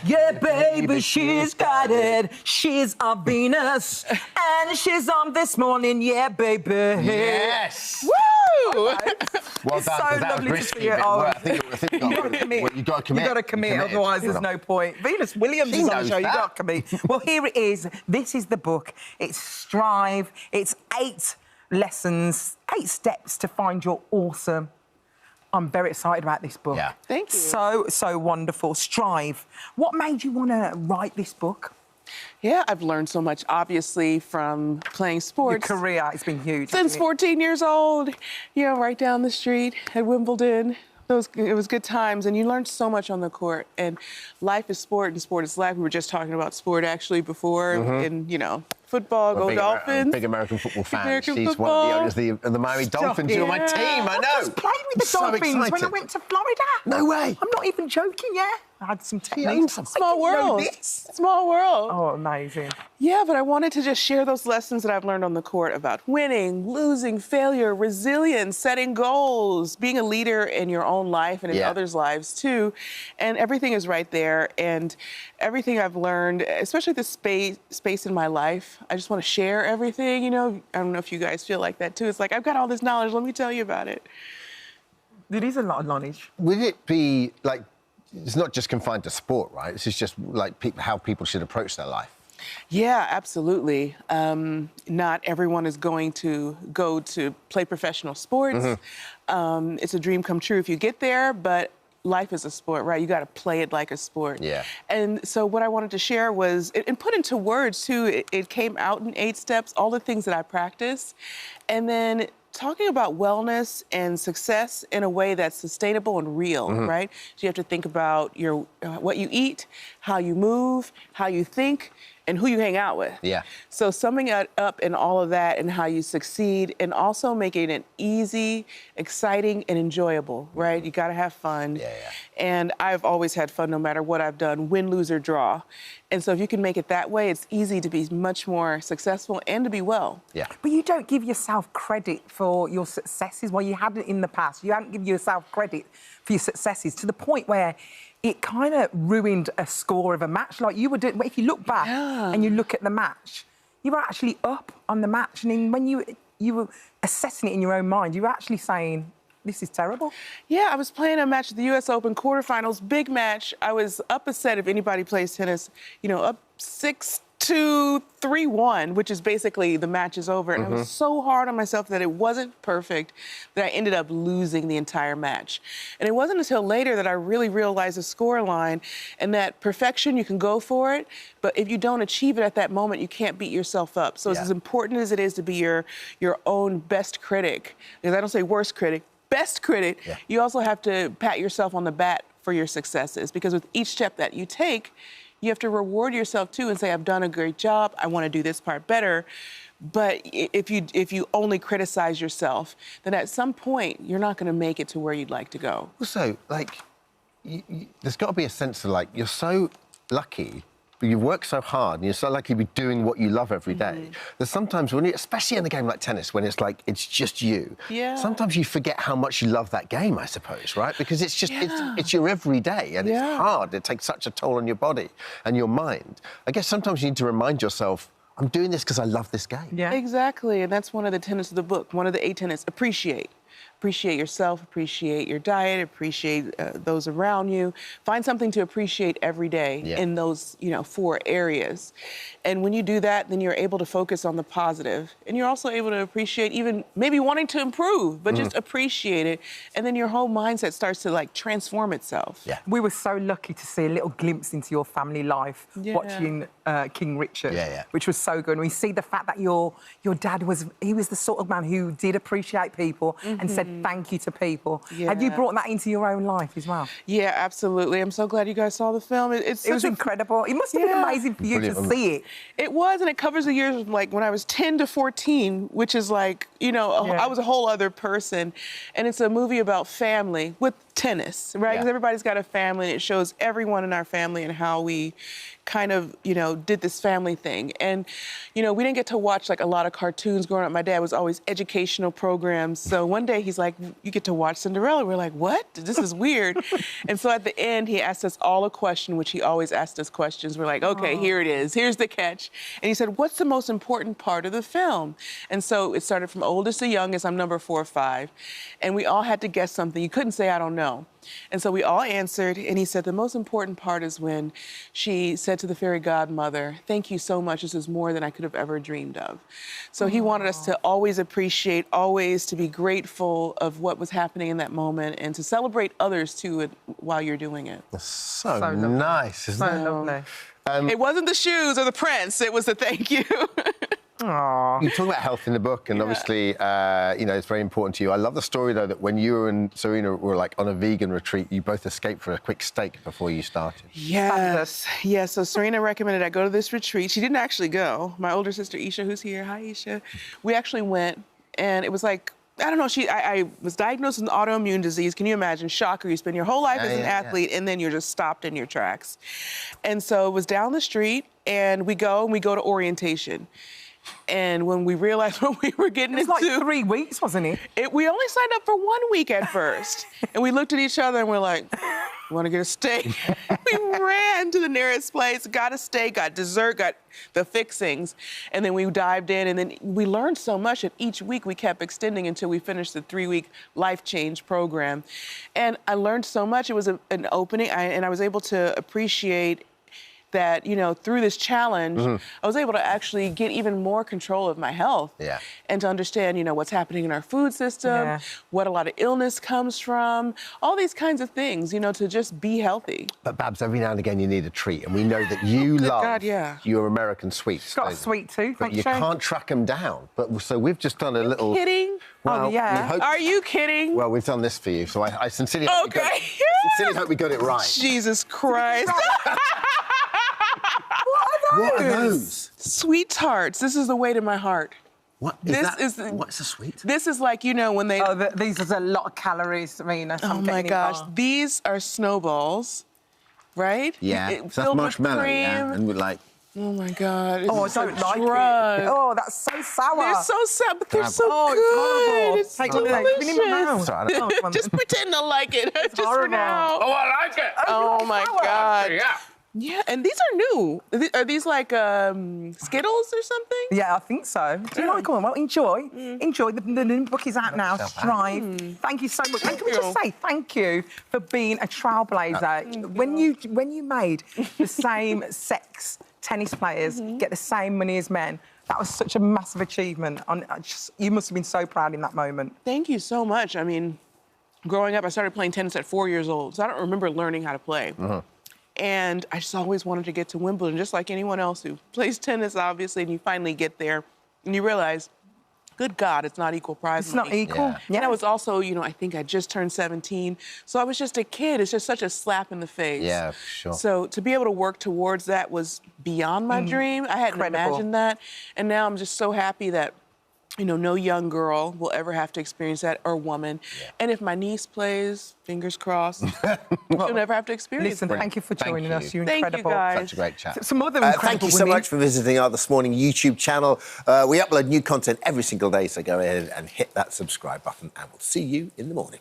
Yeah, baby, she's got it. She's on Venus, and she's on this morning. Yeah, baby. Yes. Woo! Well It's done, so 'cause that was lovely to risky, see you. but Oh, I think you got to commit. Well, you got to commit. You got to commit, You're committed. otherwise there's no point. Venus Williams She is on the knows show. You that. got to commit. Well, here it is. This is the book. It's Strive. It's 8 lessons, 8 steps to find your awesome. I'm very excited about this book. Yeah. Thank you. So wonderful. Strive. What made you want to write this book? Yeah, I've learned so much, obviously, from playing sports. Your career, it's been huge. Since 14 years old, you know, right down the street at Wimbledon. It was good times, and you learned so much on the court. And life is sport, and sport is life. We were just talking about sport, actually, before, and, you know, football, go Dolphins. Big American football fan. American She's football. one of the owners of the Miami Dolphins. You're my team, I know. I just played with the So Dolphins when I excited. went to Florida. No way. I'm not even joking, yeah. I had some techniques. owns some. Small I didn't know world. this. Small world. Oh, amazing. Yeah, but I wanted to just share those lessons that I've learned on the court about winning, losing, failure, resilience, setting goals, being a leader in your own life and in others' lives too. And everything is right there. And everything I've learned, especially the space in my life, I just want to share everything, you know. I don't know if you guys feel like that too. It's like, I've got all this knowledge, let me tell you about it. It is a lot of knowledge. Would it be like, it's not just confined to sport, right? This is just like how people should approach their life. Yeah, absolutely. Not everyone is going to go to play professional sports. It's a dream come true if you get there, but life is a sport, right? You got to play it like a sport. Yeah. And so what I wanted to share was, and put into words too, it came out in 8 steps, all the things that I practice. And then talking about wellness and success in a way that's sustainable and real, right? So you have to think about what you eat, how you move, how you think, and who you hang out with. Yeah. So summing it up in all of that and how you succeed, and also making it easy, exciting, and enjoyable, right? You gotta have fun. Yeah. And I've always had fun no matter what I've done, win, lose, or draw. And so if you can make it that way, it's easy to be much more successful and to be well. Yeah. But you don't give yourself credit for your successes. Well, you hadn't in the past. You hadn't given yourself credit for your successes to the point where it kind of ruined a score of a match. Like you were doing, if you look back and you look at the match, you were actually up on the match. And then when you were assessing it in your own mind, you were actually saying, this is terrible. Yeah, I was playing a match at the U.S. Open quarterfinals, big match. I was up a set, if anybody plays tennis, you know, up 6-2, 3-1, which is basically the match is over. And I was so hard on myself that it wasn't perfect that I ended up losing the entire match. And it wasn't until later that I really realized the score line and that perfection, you can go for it, but if you don't achieve it at that moment, you can't beat yourself up. So it's as important as it is to be your own best critic, because I don't say worst critic, best critic, you also have to pat yourself on the back for your successes, because with each step that you take, you have to reward yourself too and say, I've done a great job, I want to do this part better. But if you only criticize yourself, then at some point you're not going to make it to where you'd like to go. Also, like, there's got to be a sense of like, you're so lucky. But you work so hard and you're so lucky to be doing what you love every day. There's sometimes when especially in a game like tennis, when it's like, it's just you. Yeah. Sometimes you forget how much you love that game, I suppose, right? Because it's just, it's your everyday and it's hard. It takes such a toll on your body and your mind. I guess sometimes you need to remind yourself, I'm doing this because I love this game. Yeah. Exactly, and that's one of the tenets of the book, one of the 8 tenets, appreciate. Appreciate yourself, appreciate your diet, appreciate those around you. Find something to appreciate every day in those, 4 areas. And when you do that, then you're able to focus on the positive. And you're also able to appreciate even maybe wanting to improve, but just appreciate it. And then your whole mindset starts to like transform itself. Yeah. We were so lucky to see a little glimpse into your family life watching King Richard, which was so good. And we see the fact that your dad was the sort of man who did appreciate people and said thank you to people. Have you brought that into your own life as well? Yeah, absolutely. I'm so glad you guys saw the film. It was incredible. It must have been amazing for you to see it. It was, and it covers the years of like when I was 10 to 14, which is like, I was a whole other person. And it's a movie about family with tennis, right? Because everybody's got a family, and it shows everyone in our family and how we kind of, did this family thing. And, we didn't get to watch like a lot of cartoons growing up. My dad was always educational programs. So one day he's like, you get to watch Cinderella. We're like, what? This is weird. And so at the end, he asked us all a question, which he always asked us questions. We're like, okay, here it is. Here's the catch. And he said, what's the most important part of the film? And so it started from oldest to youngest. I'm number 4 or 5. And we all had to guess something. You couldn't say, I don't know. And so we all answered, and he said, the most important part is when she said to the fairy godmother, thank you so much, this is more than I could have ever dreamed of. So he wanted us to always appreciate, always to be grateful of what was happening in that moment, and to celebrate others, too, while you're doing it. So nice, isn't it? So lovely. It wasn't the shoes or the prince, it was the thank you. Aww. You talk about health in the book, and obviously, it's very important to you. I love the story, though, that when you and Serena were like on a vegan retreat, you both escaped for a quick steak before you started. Yes. Yes. So Serena recommended I go to this retreat. She didn't actually go. My older sister, Isha, who's here. Hi, Isha. We actually went, and it was like, I don't know, I was diagnosed with an autoimmune disease. Can you imagine? Shocker. You spend your whole life as an athlete, and then you're just stopped in your tracks. And so it was down the street, and we go to orientation. And when we realized what we were getting into... It was like 3 weeks, wasn't it? We only signed up for 1 week at first. And we looked at each other and we're like, you want to get a steak? We ran to the nearest place, got a steak, got dessert, got the fixings. And then we dived in, and then we learned so much that each week we kept extending until we finished the 3-week life change program. And I learned so much. It was an opening, and I was able to appreciate that, through this challenge, I was able to actually get even more control of my health. Yeah. And to understand, what's happening in our food system, what a lot of illness comes from, all these kinds of things, to just be healthy. But, Babs, every now and again you need a treat, and we know that you love your American sweets. She's got a sweet tooth, but you can't track them down. But so we've just done a little... Kidding? Well, Are you kidding? Well, we've done this for you, so I sincerely hope we got it right. Jesus Christ. What are those? Sweet tarts. This is the way to my heart. What what's a sweet? This is like, when they... Oh, these are a lot of calories, Serena. Oh, my gosh. These are snowballs, right? Yeah, so that's marshmallow, and we're like... Oh, my God. Oh, I don't like it. Oh, that's so sour. They're so sour, but they're so good. It's delicious. Just pretend to like it. Just for now. Oh, I like it. Oh, my God. Yeah. Yeah, and these are new. Are these like Skittles or something? Yeah, I think so. Do you like them? Well, enjoy. Enjoy. The new book is out now. Strive. Thank you so much. And can we just say thank you for being a trailblazer? When you made the same sex tennis players get the same money as men, that was such a massive achievement. You must have been so proud in that moment. Thank you so much. I mean, growing up, I started playing tennis at 4 years old, so I don't remember learning how to play. And I just always wanted to get to Wimbledon, just like anyone else who plays tennis, obviously, and you finally get there, and you realize, good God, it's not equal prize money. It's not equal. And I was also, I think I just turned 17, so I was just a kid. It's just such a slap in the face. Yeah, sure. So to be able to work towards that was beyond my dream. I hadn't imagined that, and now I'm just so happy that no young girl will ever have to experience that, or woman. Yeah. And if my niece plays, fingers crossed, she'll never have to experience that. Listen, thank you for joining us. You're incredible. Thank you, guys. Such a great chat. Some other incredible Thank you so much for visiting our This Morning YouTube channel. We upload new content every single day, so go ahead and hit that subscribe button, and we'll see you in the morning.